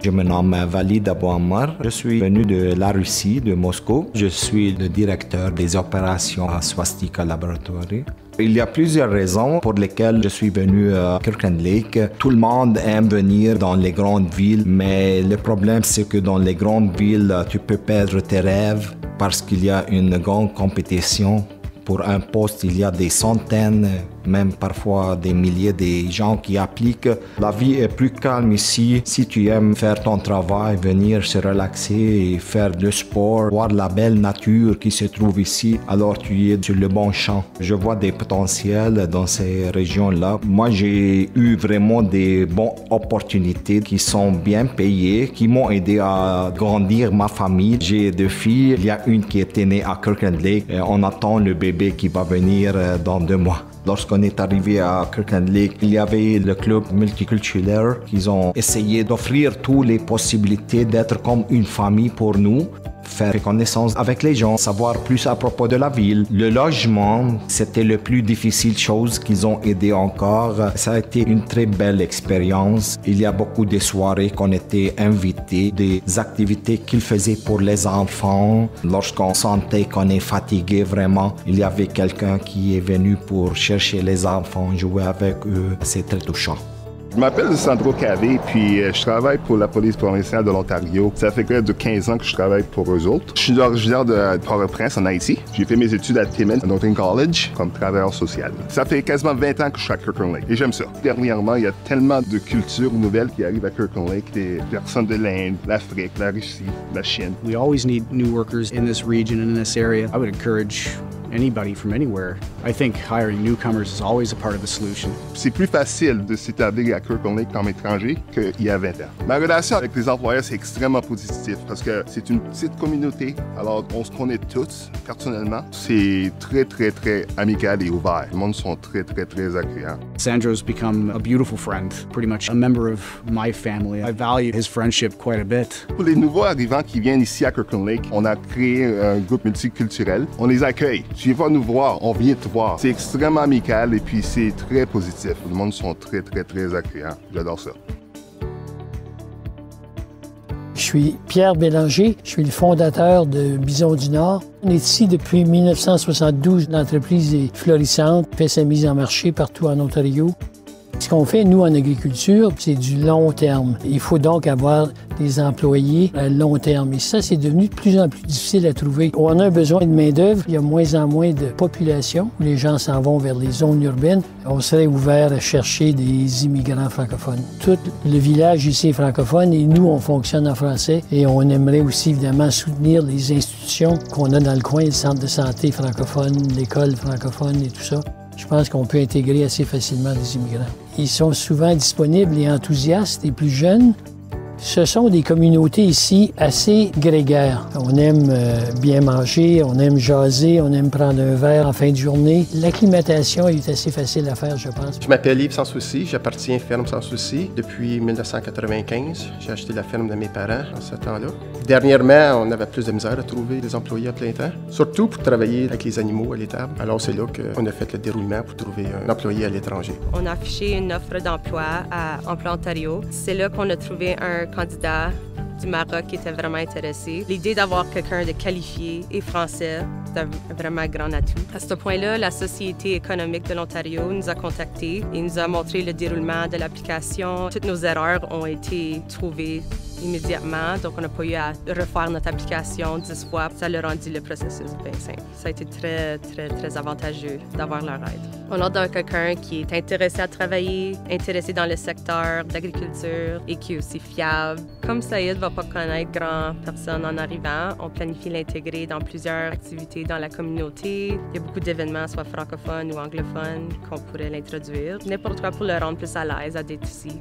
Je me nomme Walid Abou Ammar. Je suis venu de la Russie, de Moscou. Je suis le directeur des opérations à Swastika Laboratory. Il y a plusieurs raisons pour lesquelles je suis venu à Kirkland Lake. Tout le monde aime venir dans les grandes villes, mais le problème c'est que dans les grandes villes, tu peux perdre tes rêves parce qu'il y a une grande compétition. Pour un poste, il y a des centaines, même parfois des milliers de gens qui appliquent. La vie est plus calme ici. Si tu aimes faire ton travail, venir se relaxer et faire du sport, voir la belle nature qui se trouve ici, alors tu es sur le bon champ. Je vois des potentiels dans ces régions-là. Moi, j'ai eu vraiment des bonnes opportunités qui sont bien payées, qui m'ont aidé à grandir ma famille. J'ai 2 filles. Il y a une qui était née à Kirkland Lake. Et on attend le bébé qui va venir dans 2 mois. Lorsqu'on est arrivé à Kirkland Lake, il y avait le club multiculturel qui ont essayé d'offrir toutes les possibilités d'être comme une famille pour nous. Faire connaissance avec les gens, savoir plus à propos de la ville. Le logement, c'était le plus difficile chose qu'ils ont aidé encore. Ça a été une très belle expérience. Il y a beaucoup de soirées qu'on était invités, des activités qu'ils faisaient pour les enfants. Lorsqu'on sentait qu'on est fatigué vraiment, il y avait quelqu'un qui est venu pour chercher les enfants, jouer avec eux. C'est très touchant. Je m'appelle Sandro Cavé, puis je travaille pour la police provinciale de l'Ontario. Ça fait près de 15 ans que je travaille pour eux autres. Je suis originaire de Port-au-Prince, en Haïti. J'ai fait mes études à Timmins, à Northern College, comme travailleur social. Ça fait quasiment 20 ans que je suis à Kirkland Lake, et j'aime ça. Dernièrement, il y a tellement de cultures nouvelles qui arrivent à Kirkland Lake. Des personnes de l'Inde, l'Afrique, la Russie, la Chine. We always need new workers in this region and in this area. I would encourage anybody from anywhere. I think hiring newcomers is always a part of the solution. C'est plus facile de s'établir à Kirkland Lake comme étranger qu'il y a 20 ans. Ma relation avec les employeurs, c'est extrêmement positif parce que c'est une petite communauté. Alors, on se connaît tous personnellement. C'est très amical et ouvert. Les monde sont très agréables. Sandro's become a beautiful friend, pretty much a member of my family. I value his friendship quite a bit. Pour les nouveaux arrivants qui viennent ici à Kirkland Lake, on a créé un groupe multiculturel. On les accueille. Tu viens nous voir, on vient te voir. C'est extrêmement amical et puis c'est très positif. Le monde sont très agréables. J'adore ça. Je suis Pierre Bélanger, je suis le fondateur de Bison du Nord. On est ici depuis 1972. L'entreprise est florissante, fait sa mise en marché partout en Ontario. Ce qu'on fait, nous, en agriculture, c'est du long terme. Il faut donc avoir des employés à long terme. Et ça, c'est devenu de plus en plus difficile à trouver. On a besoin de main-d'œuvre. Il y a moins en moins de population. Les gens s'en vont vers les zones urbaines. On serait ouvert à chercher des immigrants francophones. Tout le village ici est francophone et nous, on fonctionne en français. Et on aimerait aussi, évidemment, soutenir les institutions qu'on a dans le coin, le centre de santé francophone, l'école francophone et tout ça. Je pense qu'on peut intégrer assez facilement des immigrants. Ils sont souvent disponibles et enthousiastes et plus jeunes. Ce sont des communautés ici assez grégaires. On aime bien manger, on aime jaser, on aime prendre un verre en fin de journée. L'acclimatation est assez facile à faire, je pense. Je m'appelle Yves Sans Souci, j'appartiens à Ferme Sans Souci depuis 1995. J'ai acheté la ferme de mes parents en ce temps-là. Dernièrement, on avait plus de misère à trouver des employés à plein temps, surtout pour travailler avec les animaux à l'étable. Alors c'est là qu'on a fait le déroulement pour trouver un employé à l'étranger. On a affiché une offre d'emploi à Emploi Ontario. C'est là qu'on a trouvé un candidat du Maroc qui était vraiment intéressé. L'idée d'avoir quelqu'un de qualifié et français, c'est vraiment un grand atout. À ce point-là, la Société économique de l'Ontario nous a contactés et nous a montré le déroulement de l'application. Toutes nos erreurs ont été trouvées immédiatement, donc on n'a pas eu à refaire notre application 10 fois. Ça a rendu le processus bien simple. Ça a été très avantageux d'avoir leur aide. On a d'avoir quelqu'un qui est intéressé à travailler, intéressé dans le secteur d'agriculture et qui est aussi fiable. Comme Saïd ne va pas connaître grand personne en arrivant, on planifie l'intégrer dans plusieurs activités dans la communauté. Il y a beaucoup d'événements, soit francophones ou anglophones, qu'on pourrait l'introduire. N'importe quoi pour le rendre plus à l'aise à d'être ici.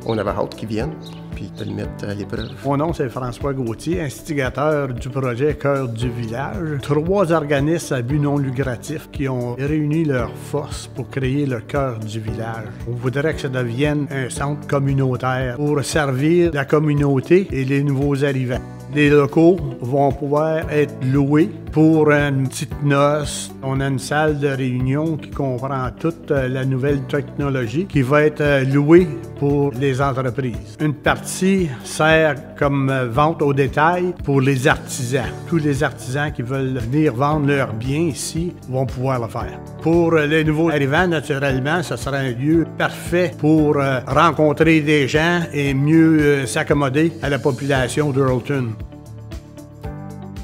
On avait hâte qu'ils viennent, puis de le mettre à l'épreuve. Mon nom, c'est François Gauthier, instigateur du projet Cœur du village. 3 organismes à but non lucratif qui ont réuni leurs forces pour créer le Cœur du village. On voudrait que ça devienne un centre communautaire pour servir la communauté et les nouveaux arrivants. Les locaux vont pouvoir être loués pour une petite noce. On a une salle de réunion qui comprend toute la nouvelle technologie qui va être louée pour les entreprises. Une partie sert comme vente au détail pour les artisans. Tous les artisans qui veulent venir vendre leurs biens ici vont pouvoir le faire. Pour les nouveaux arrivants, naturellement, ce sera un lieu parfait pour rencontrer des gens et mieux s'accommoder à la population d'Earlton.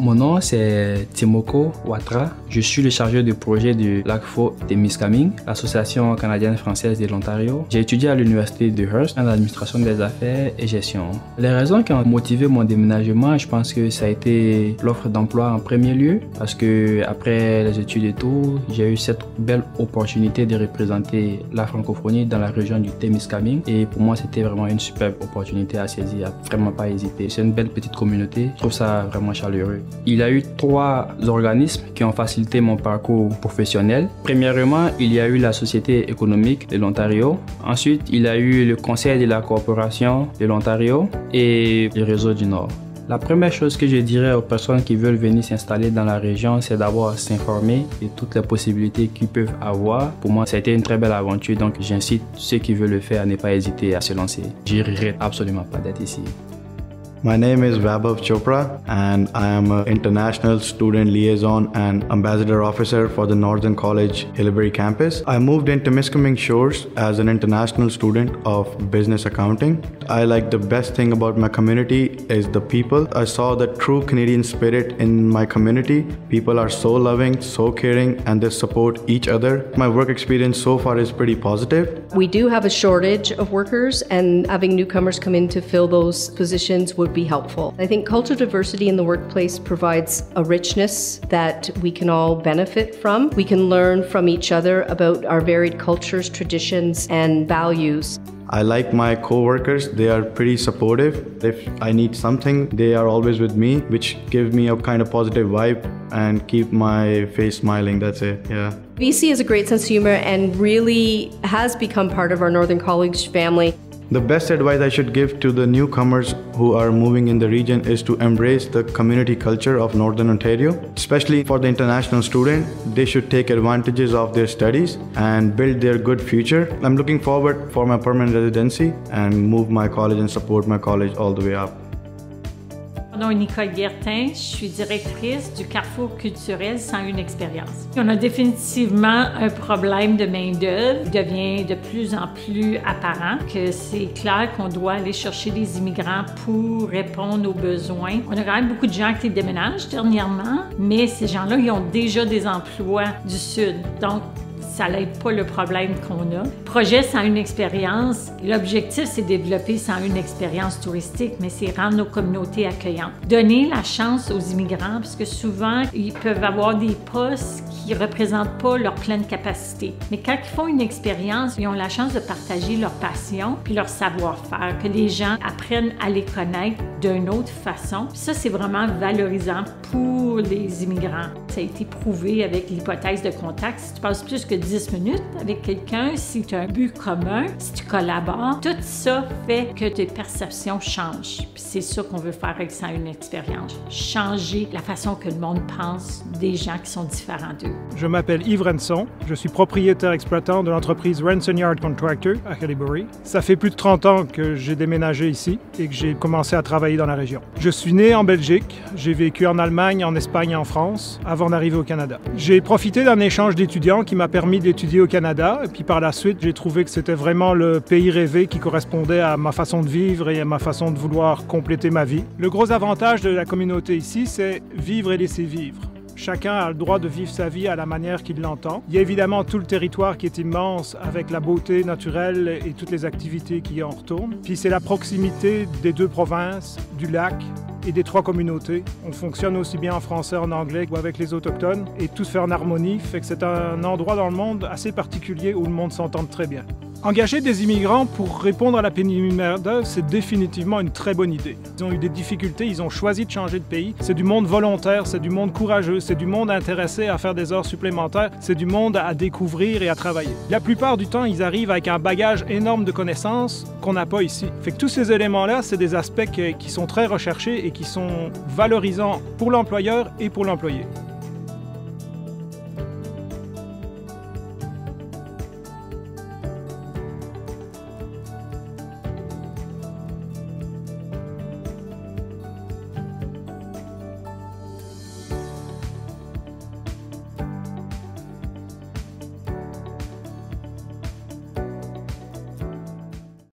Mon nom c'est Timoko Ouattara. Je suis le chargé de projet du LACFO Témiscamingue, l'Association canadienne-française de l'Ontario. J'ai étudié à l'université de Hearst en administration des affaires et gestion. Les raisons qui ont motivé mon déménagement, je pense que ça a été l'offre d'emploi en premier lieu, parce que après les études et tout, j'ai eu cette belle opportunité de représenter la francophonie dans la région du Témiscamingue. Et pour moi, c'était vraiment une superbe opportunité à saisir, à vraiment pas hésiter. C'est une belle petite communauté, je trouve ça vraiment chaleureux. Il y a eu 3 organismes qui ont facilité mon parcours professionnel. Premièrement, il y a eu la Société économique de l'Ontario. Ensuite, il y a eu le Conseil de la coopération de l'Ontario et le Réseau du Nord. La première chose que je dirais aux personnes qui veulent venir s'installer dans la région, c'est d'abord s'informer de toutes les possibilités qu'ils peuvent avoir. Pour moi, ça a été une très belle aventure, donc j'incite ceux qui veulent le faire à ne pas hésiter à se lancer. Je ne regrette absolument pas d'être ici. My name is Vaibhav Chopra and I am an International Student Liaison and Ambassador Officer for the Northern College Hillsbury campus. I moved into Témiscamingue Shores as an international student of business accounting. I like the best thing about my community is the people. I saw the true Canadian spirit in my community. People are so loving, so caring, and they support each other. My work experience so far is pretty positive. We do have a shortage of workers, and having newcomers come in to fill those positions would be helpful. I think cultural diversity in the workplace provides a richness that we can all benefit from. We can learn from each other about our varied cultures, traditions, and values. I like my co-workers. They are pretty supportive. If I need something, they are always with me, which gives me a kind of positive vibe and keep my face smiling. That's it, yeah. BC has a great sense of humor and really has become part of our Northern College family. The best advice I should give to the newcomers who are moving in the region is to embrace the community culture of Northern Ontario. Especially for the international student, they should take advantages of their studies and build their good future. I'm looking forward for my permanent residency and move my college and support my college all the way up. Mon nom est Nicole Guertin, je suis directrice du Carrefour culturel sans une expérience. On a définitivement un problème de main-d'œuvre. Il devient de plus en plus apparent que c'est clair qu'on doit aller chercher des immigrants pour répondre aux besoins. On a quand même beaucoup de gens qui déménagent dernièrement, mais ces gens-là, ils ont déjà des emplois du Sud. Donc, ça n'aide pas le problème qu'on a. Projet sans une expérience, l'objectif, c'est développer sans une expérience touristique, mais c'est rendre nos communautés accueillantes. Donner la chance aux immigrants, parce que souvent, ils peuvent avoir des postes qui ne représentent pas leur pleine capacité. Mais quand ils font une expérience, ils ont la chance de partager leur passion puis leur savoir-faire, que les gens apprennent à les connaître d'une autre façon. Puis ça, c'est vraiment valorisant pour les immigrants. Ça a été prouvé avec l'hypothèse de contact. Si tu passes plus que 10 minutes avec quelqu'un, si tu as un but commun, si tu collabores, tout ça fait que tes perceptions changent. Puis c'est ça qu'on veut faire avec sans une expérience. Changer la façon que le monde pense des gens qui sont différents d'eux. Je m'appelle Yves Renson, je suis propriétaire exploitant de l'entreprise Renson Yard Contractor à Hillsbury. Ça fait plus de 30 ans que j'ai déménagé ici et que j'ai commencé à travailler dans la région. Je suis né en Belgique, j'ai vécu en Allemagne, en Espagne et en France avant d'arriver au Canada. J'ai profité d'un échange d'étudiants qui m'a permis d'étudier au Canada et puis par la suite j'ai trouvé que c'était vraiment le pays rêvé qui correspondait à ma façon de vivre et à ma façon de vouloir compléter ma vie. Le gros avantage de la communauté ici, c'est vivre et laisser vivre. Chacun a le droit de vivre sa vie à la manière qu'il l'entend. Il y a évidemment tout le territoire qui est immense avec la beauté naturelle et toutes les activités qui en retournent. Puis c'est la proximité des 2 provinces, du lac et des 3 communautés. On fonctionne aussi bien en français, en anglais ou avec les autochtones et tout se fait en harmonie, fait que c'est un endroit dans le monde assez particulier où le monde s'entend très bien. Engager des immigrants pour répondre à la pénurie de main-d'œuvre, c'est définitivement une très bonne idée. Ils ont eu des difficultés, ils ont choisi de changer de pays. C'est du monde volontaire, c'est du monde courageux, c'est du monde intéressé à faire des heures supplémentaires, c'est du monde à découvrir et à travailler. La plupart du temps, ils arrivent avec un bagage énorme de connaissances qu'on n'a pas ici. Fait que tous ces éléments-là, c'est des aspects qui sont très recherchés et qui sont valorisants pour l'employeur et pour l'employé.